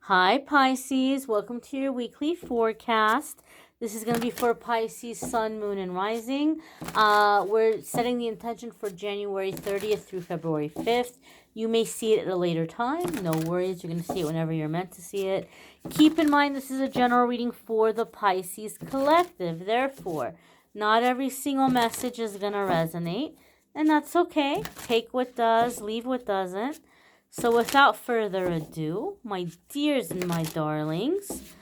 Hi, Pisces. Welcome to your weekly forecast. This is going to be for Pisces, Sun, Moon, and Rising. We're setting the intention for January 30th through February 5th. You may see it at a later time. No worries. You're going to see it whenever you're meant to see it. Keep in mind this is a general reading for the Pisces collective. Therefore, not every single message is going to resonate. And that's okay. Take what does, leave what doesn't. So without further ado, my dears and my darlings,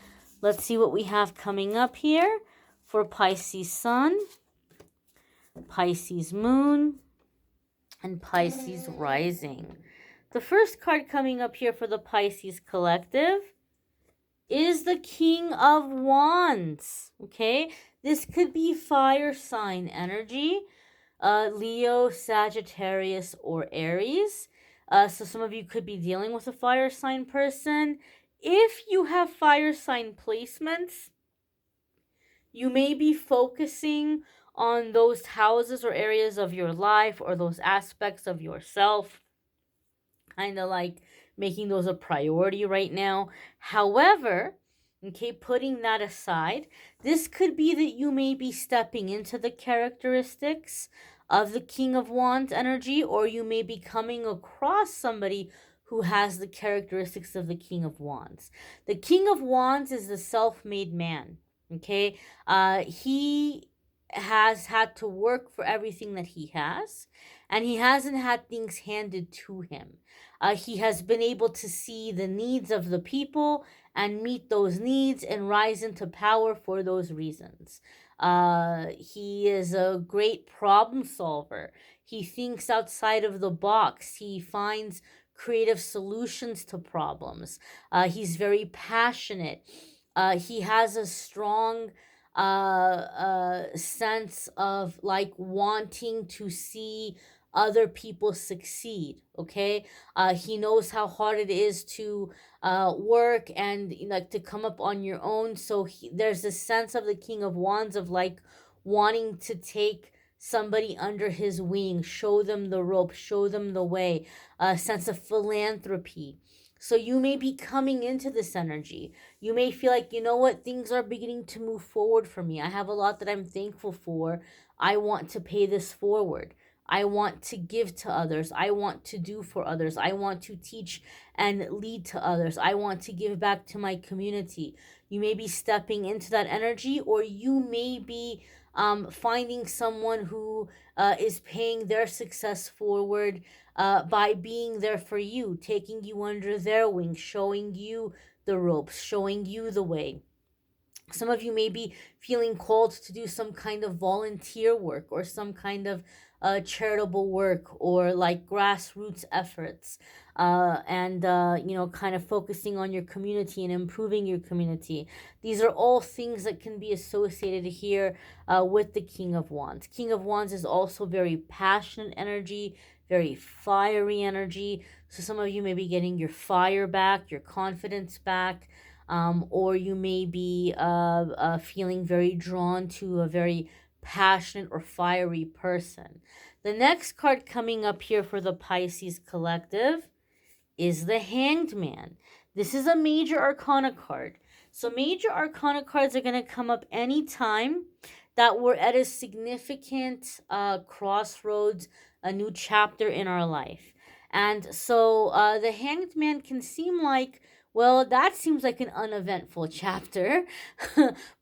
let's see what we have coming up here for Pisces Sun, Pisces Moon, and Pisces Rising. The first card coming up here for the Pisces Collective is the King of Wands. Okay, this could be fire sign energy, Leo, Sagittarius, or Aries. So some of you could be dealing with a fire sign person. If you have fire sign placements, you may be focusing on those houses or areas of your life or those aspects of yourself, kind of like making those a priority right now. However, okay, putting that aside, this could be that you may be stepping into the characteristics of the King of Wands energy, or you may be coming across somebody who has the characteristics of the King of Wands. The King of Wands is the self-made man, okay? He has had to work for everything that he has, and he hasn't had things handed to him. He has been able to see the needs of the people and meet those needs and rise into power for those reasons. He is a great problem solver. He thinks outside of the box. He finds creative solutions to problems. He's very passionate. He has a strong sense of like wanting to see other people succeed. Okay, he knows how hard it is to work and like to come up on your own. So there's a sense of the King of Wands of like wanting to take somebody under his wing, show them the rope, show them the way, a sense of philanthropy. So you may be coming into this energy. You may feel like, you know what, things are beginning to move forward for me. I have a lot that I'm thankful for. I want to pay this forward. I want to give to others. I want to do for others. I want to teach and lead to others. I want to give back to my community. You may be stepping into that energy, or you may be finding someone who is paying their success forward by being there for you, taking you under their wing, showing you the ropes, showing you the way. Some of you may be feeling called to do some kind of volunteer work or some kind of charitable work or like grassroots efforts, and kind of focusing on your community and improving your community. These are all things that can be associated here with the King of Wands. King of Wands is also very passionate energy, very fiery energy. So some of you may be getting your fire back, your confidence back. Or you may be feeling very drawn to a very passionate or fiery person. The next card coming up here for the Pisces collective is the Hanged Man. This is a major arcana card. So major arcana cards are going to come up anytime that we're at a significant crossroads, a new chapter in our life. And so the Hanged Man can seem like, well, that seems like an uneventful chapter.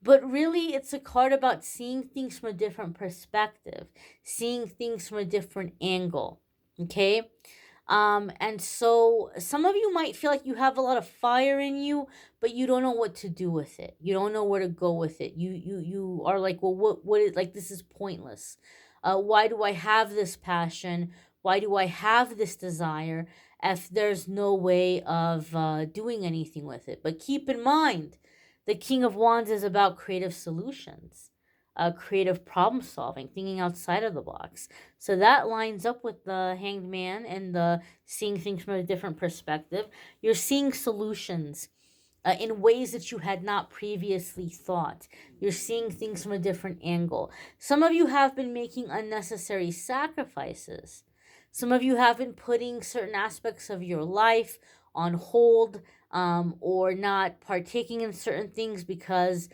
But really, it's a card about seeing things from a different perspective, seeing things from a different angle. Okay? And so some of you might feel like you have a lot of fire in you, but you don't know what to do with it. You don't know where to go with it. You are like, well, what is, like, this is pointless. Why do I have this passion? Why do I have this desire if there's no way of doing anything with it? But keep in mind, the King of Wands is about creative solutions, creative problem solving, thinking outside of the box. So that lines up with the Hanged Man and the seeing things from a different perspective. You're seeing solutions in ways that you had not previously thought. You're seeing things from a different angle. Some of you have been making unnecessary sacrifices. Some of you have been putting certain aspects of your life on hold, or not partaking in certain things because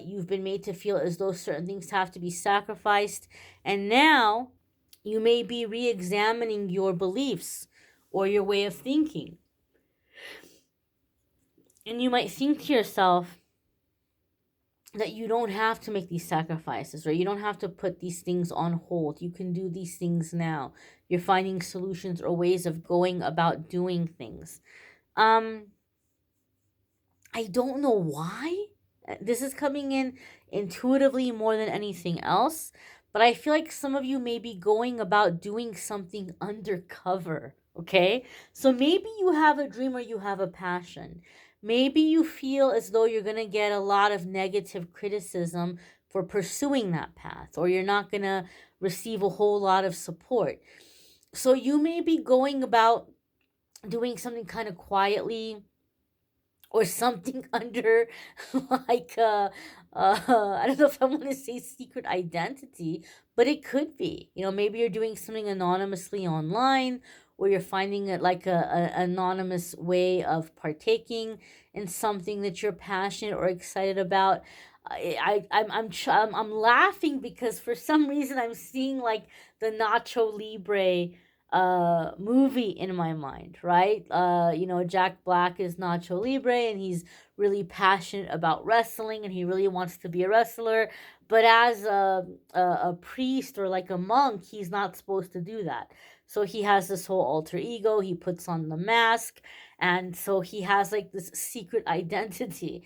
you've been made to feel as though certain things have to be sacrificed. And now you may be re examining your beliefs or your way of thinking. And you might think to yourself that you don't have to make these sacrifices, or you don't have to put these things on hold. You can do these things now. You're finding solutions or ways of going about doing things. Um, I don't know why. This is coming in intuitively more than anything else, but I feel like some of you may be going about doing something undercover, okay? So maybe you have a dream or you have a passion. Maybe you feel as though you're going to get a lot of negative criticism for pursuing that path, or you're not going to receive a whole lot of support. So you may be going about doing something kind of quietly, or something under, like I don't know if I want to say secret identity, but it could be, maybe you're doing something anonymously online, or you're finding it like a anonymous way of partaking in something that you're passionate or excited about. I'm laughing because for some reason I'm seeing like the Nacho Libre movie in my mind, right? Jack Black is Nacho Libre, and he's really passionate about wrestling, and he really wants to be a wrestler, but as a priest or like a monk, he's not supposed to do that. So he has this whole alter ego, he puts on the mask, and so he has like this secret identity.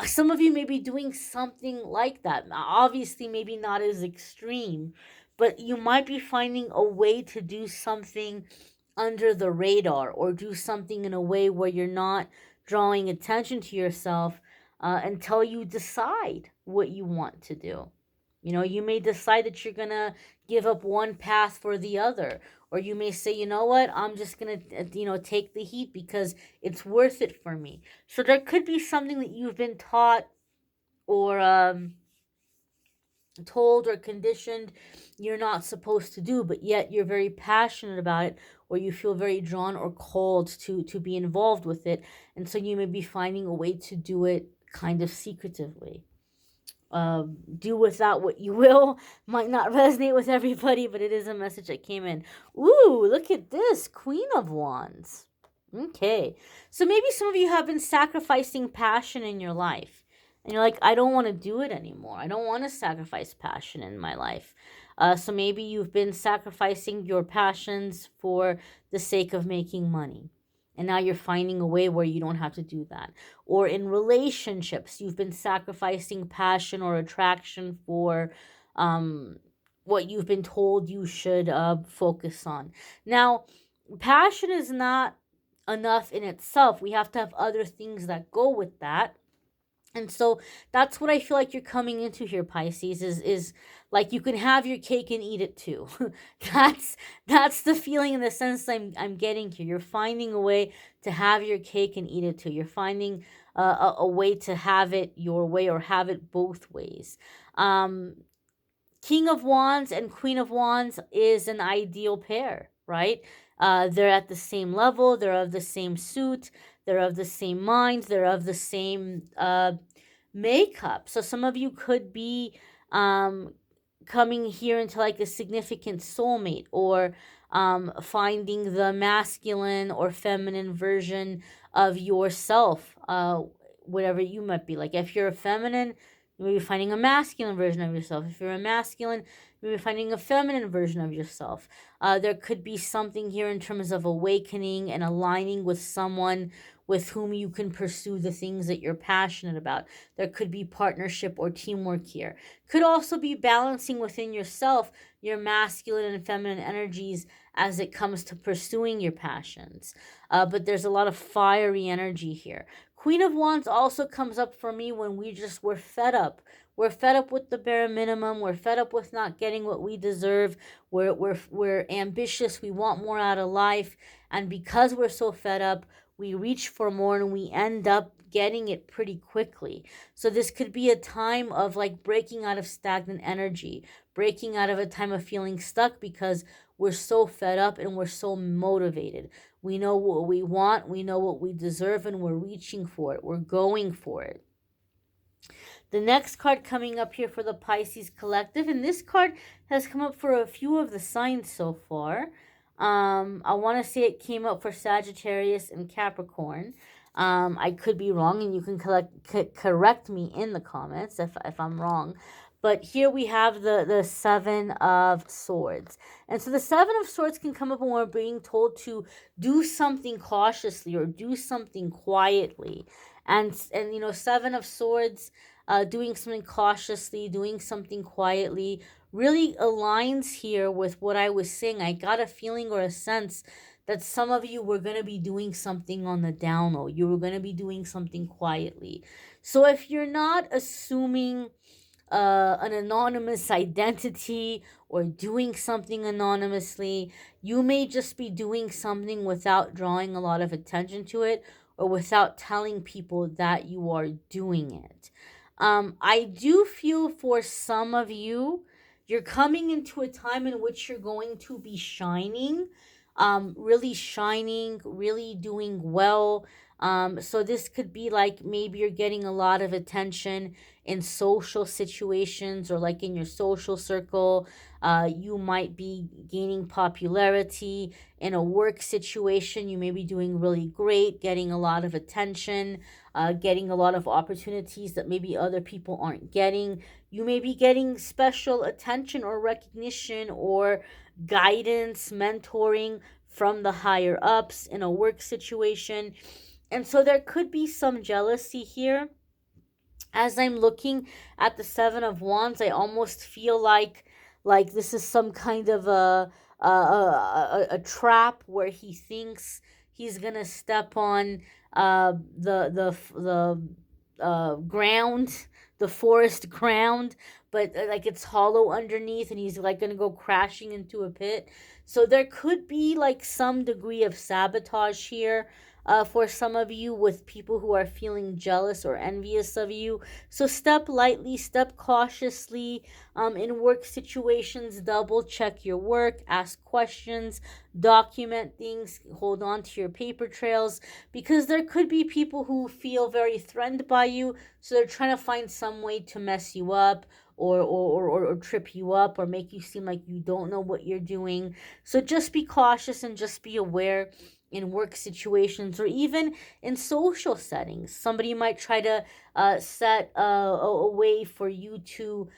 Some of you may be doing something like that, obviously maybe not as extreme, but you might be finding a way to do something under the radar, or do something in a way where you're not drawing attention to yourself until you decide what you want to do. You may decide that you're going to give up one path for the other, or you may say, you know what, I'm just going to, take the heat because it's worth it for me. So there could be something that you've been taught, or told or conditioned you're not supposed to do, but yet you're very passionate about it, or you feel very drawn or called to be involved with it, and so you may be finding a way to do it kind of secretively. Do with that what you will. Might not resonate with everybody, but it is a message that came in. Ooh, look at this, Queen of Wands. Okay, so maybe some of you have been sacrificing passion in your life. And you're like, I don't want to do it anymore. I don't want to sacrifice passion in my life. So maybe you've been sacrificing your passions for the sake of making money. And now you're finding a way where you don't have to do that. Or in relationships, you've been sacrificing passion or attraction for what you've been told you should focus on. Now, passion is not enough in itself. We have to have other things that go with that. And so that's what I feel like you're coming into here, Pisces, is like you can have your cake and eat it too. that's the feeling, in the sense I'm getting here. You're finding a way to have your cake and eat it too. You're finding a way to have it your way, or have it both ways. King of Wands and Queen of Wands is an ideal pair, right? They're at the same level, they're of the same suit, they're of the same mind, they're of the same makeup. So some of you could be coming here into like a significant soulmate, or finding the masculine or feminine version of yourself, whatever you might be. Like if you're a feminine, you may be finding a masculine version of yourself. If you're a masculine, you may be finding a feminine version of yourself. There could be something here in terms of awakening and aligning with someone with whom you can pursue the things that you're passionate about. There could be partnership or teamwork here. Could also be balancing within yourself your masculine and feminine energies as it comes to pursuing your passions. But there's a lot of fiery energy here. Queen of Wands also comes up for me when we're fed up. We're fed up with the bare minimum. We're fed up with not getting what we deserve. We're ambitious. We want more out of life. And because we're so fed up, we reach for more, and we end up getting it pretty quickly. So this could be a time of like breaking out of stagnant energy, breaking out of a time of feeling stuck, because we're so fed up and we're so motivated. We know what we want, we know what we deserve, and we're reaching for it. We're going for it. The next card coming up here for the Pisces collective, and this card has come up for a few of the signs so far. I want to say it came up for Sagittarius and Capricorn. I could be wrong, and you can correct me in the comments if I'm wrong. But here we have the Seven of Swords. And so the Seven of Swords can come up when we're being told to do something cautiously or do something quietly. And Seven of Swords, doing something cautiously, doing something quietly, really aligns here with what I was saying. I got a feeling or a sense that some of you were going to be doing something on the down low. You were going to be doing something quietly. So if you're not assuming an anonymous identity or doing something anonymously, you may just be doing something without drawing a lot of attention to it or without telling people that you are doing it. I do feel for some of you, you're coming into a time in which you're going to be shining, really doing well. So this could be like maybe you're getting a lot of attention in social situations or like in your social circle. You might be gaining popularity in a work situation. You may be doing really great, getting a lot of attention, getting a lot of opportunities that maybe other people aren't getting. You may be getting special attention or recognition or guidance, mentoring from the higher ups in a work situation. And so there could be some jealousy here. As I'm looking at the Seven of Wands, I almost feel like this is some kind of a trap where he thinks he's gonna step on the ground, the forest ground, but like it's hollow underneath, and he's like gonna go crashing into a pit. So there could be like some degree of sabotage here for some of you with people who are feeling jealous or envious of you. So step lightly, step cautiously. In work situations, double check your work, ask questions, document things, hold on to your paper trails, because there could be people who feel very threatened by you. So they're trying to find some way to mess you up or trip you up or make you seem like you don't know what you're doing. So just be cautious and just be aware in work situations or even in social settings. Somebody might try to set a way for you to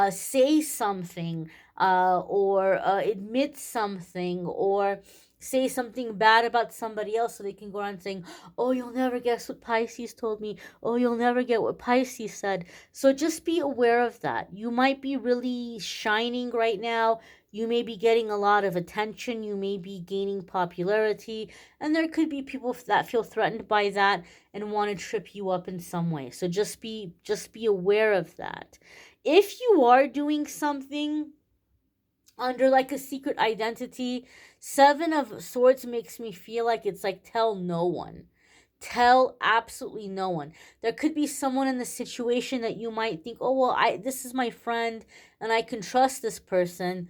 say something or admit something or say something bad about somebody else so they can go around saying, oh, you'll never guess what Pisces told me. Oh, you'll never get what Pisces said. So just be aware of that. You might be really shining right now. You may be getting a lot of attention. You may be gaining popularity. And there could be people that feel threatened by that and want to trip you up in some way. So just be aware of that. If you are doing something under like a secret identity, Seven of Swords makes me feel like it's like tell no one. Tell absolutely no one. There could be someone in the situation that you might think, oh well, this is my friend and I can trust this person.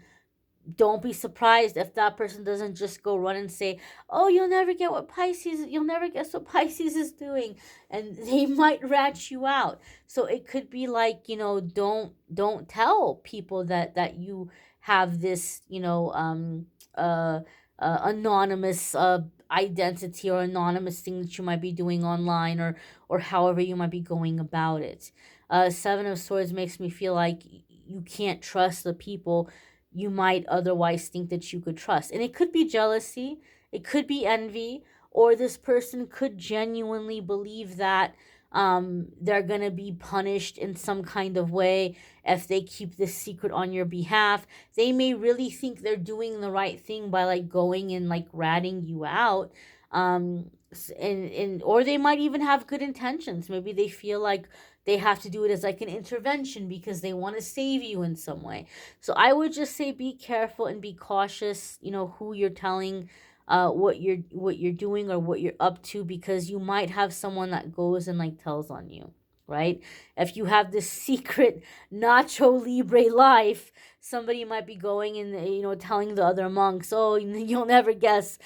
Don't be surprised if that person doesn't just go run and say, oh, you'll never guess what Pisces is doing. And they might rat you out. So it could be like, don't tell people that you have this, anonymous identity or anonymous thing that you might be doing online or however you might be going about it. Seven of Swords makes me feel like you can't trust the people you might otherwise think that you could trust. And it could be jealousy, it could be envy, or this person could genuinely believe that they're going to be punished in some kind of way if they keep this secret on your behalf. They may really think they're doing the right thing by like going and like ratting you out. And or they might even have good intentions. Maybe they feel like they have to do it as like an intervention because they want to save you in some way. So I would just say be careful and be cautious, who you're telling what you're doing or what you're up to, because you might have someone that goes and like tells on you. right? If you have this secret Nacho Libre life, somebody might be going and telling the other monks, "Oh, you'll never guess,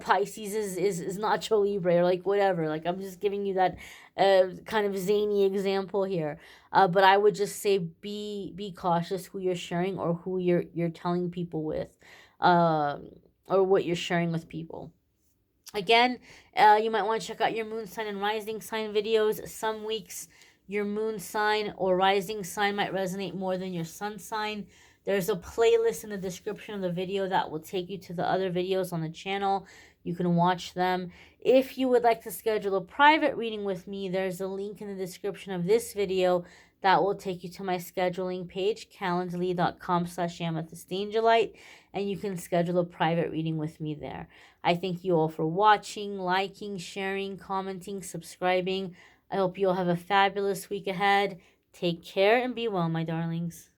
Pisces is Nacho Libre," or like whatever. Like I'm just giving you that kind of zany example here. But I would just say be cautious who you're sharing or who you're telling people with, or what you're sharing with people. Again, you might want to check out your moon sign and rising sign videos. Some weeks your moon sign or rising sign might resonate more than your sun sign. There's a playlist in the description of the video that will take you to the other videos on the channel. You can watch them. If you would like to schedule a private reading with me, there's a link in the description of this video that will take you to my scheduling page, calendly.com/amethystangelite, and you can schedule a private reading with me there. I thank you all for watching, liking, sharing, commenting, subscribing. I hope you all have a fabulous week ahead. Take care and be well, my darlings.